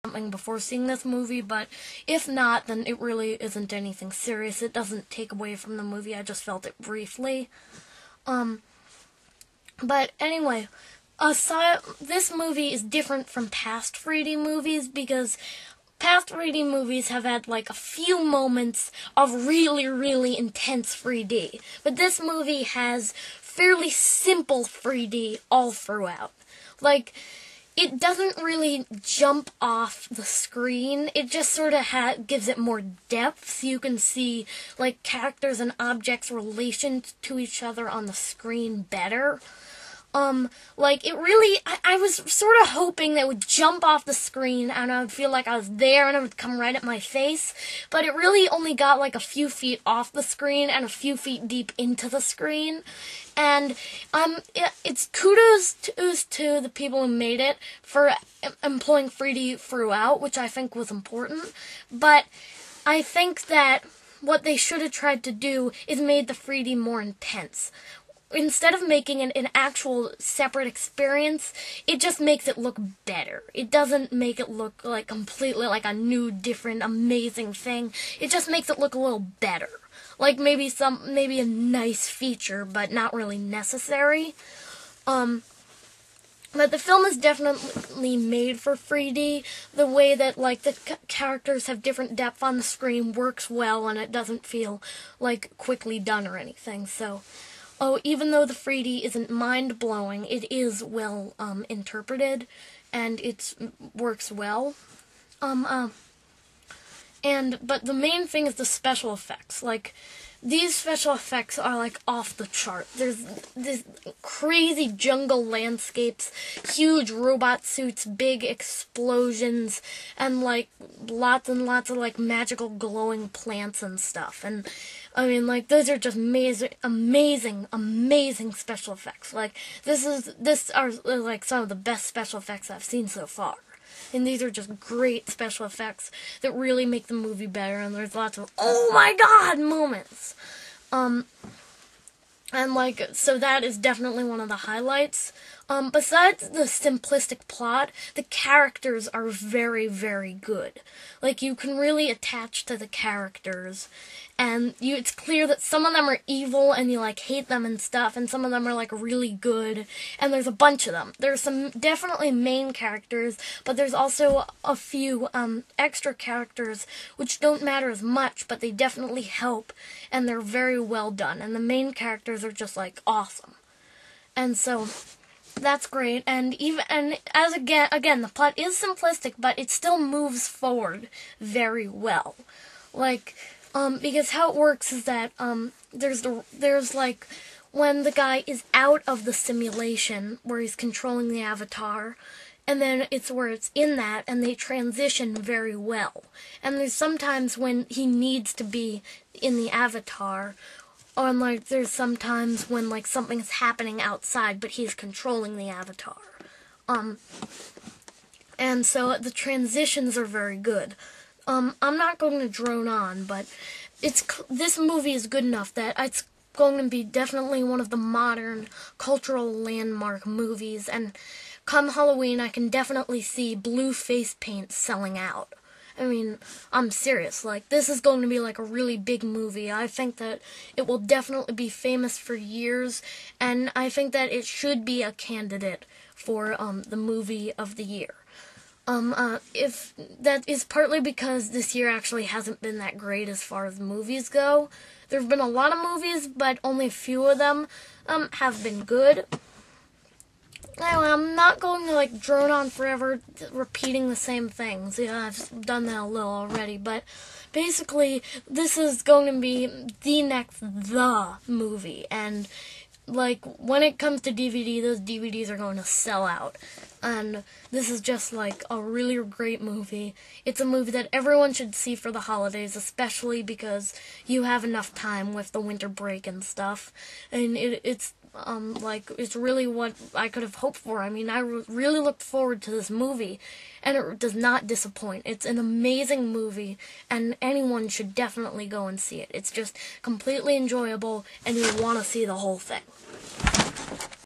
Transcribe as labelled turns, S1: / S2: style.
S1: something before seeing this movie, but if not, then it really isn't anything serious. It doesn't take away from the movie. I just felt it briefly. But anyway, this movie is different from past 3D movies because past 3D movies have had like a few moments of really, really intense 3D. But this movie has fairly simple 3D all throughout. Like, it doesn't really jump off the screen. It just sort of gives it more depth, so you can see like characters and objects' relations to each other on the screen better. Like, it really, I was sort of hoping that it would jump off the screen and I would feel like I was there and it would come right at my face, but it really only got like a few feet off the screen and a few feet deep into the screen. And, it's kudos to the people who made it for employing 3D throughout, which I think was important, but I think that what they should have tried to do is made the 3D more intense. Instead of making it an actual separate experience, it just makes it look better. It doesn't make it look like completely like a new, different, amazing thing. It just makes it look a little better. Like maybe a nice feature, but not really necessary. But the film is definitely made for 3D. The way that, like, the characters have different depth on the screen works well, and it doesn't feel, like, quickly done or anything, so... Oh, even though the 3D isn't mind-blowing, it is well interpreted, and it works well. But the main thing is the special effects. Like, these special effects are, like, off the chart. There's crazy jungle landscapes, huge robot suits, big explosions, and, like, lots and lots of, like, magical glowing plants and stuff. And, I mean, like, those are just amazing special effects. Like, this are, like, some of the best special effects I've seen so far. And these are just great special effects that really make the movie better, and there's lots of, oh my god, moments. And, like, so that is definitely one of the highlights. Besides the simplistic plot, the characters are very, very good. Like, you can really attach to the characters, and it's clear that some of them are evil, and you, like, hate them and stuff, and some of them are, like, really good, and there's a bunch of them. There's some definitely main characters, but there's also a few, extra characters which don't matter as much, but they definitely help, and they're very well done, and the main characters are just, like, awesome. And so... that's great, and again, the plot is simplistic, but it still moves forward very well. Like, because how it works is that, there's like, when the guy is out of the simulation, where he's controlling the avatar, and then it's where it's in that, and they transition very well. And there's sometimes when he needs to be in the avatar, or, like, there's sometimes when, like, something's happening outside, but he's controlling the avatar. And so the transitions are very good. I'm not going to drone on, but this movie is good enough that it's going to be definitely one of the modern cultural landmark movies, and come Halloween, I can definitely see blue face paint selling out. I mean, I'm serious. Like, this is going to be, like, a really big movie. I think that it will definitely be famous for years, and I think that it should be a candidate for, the movie of the year. If that is partly because this year actually hasn't been that great as far as movies go. There have been a lot of movies, but only a few of them, have been good. Anyway, I'm not going to, like, drone on forever repeating the same things. Yeah, I've done that a little already, but basically, this is going to be the next movie, and, like, when it comes to DVD, those DVDs are going to sell out, and this is just, like, a really great movie. It's a movie that everyone should see for the holidays, especially because you have enough time with the winter break and stuff, and it's really what I could have hoped for. I mean, I really looked forward to this movie, and it does not disappoint. It's an amazing movie, and anyone should definitely go and see it. It's just completely enjoyable, and you want to see the whole thing.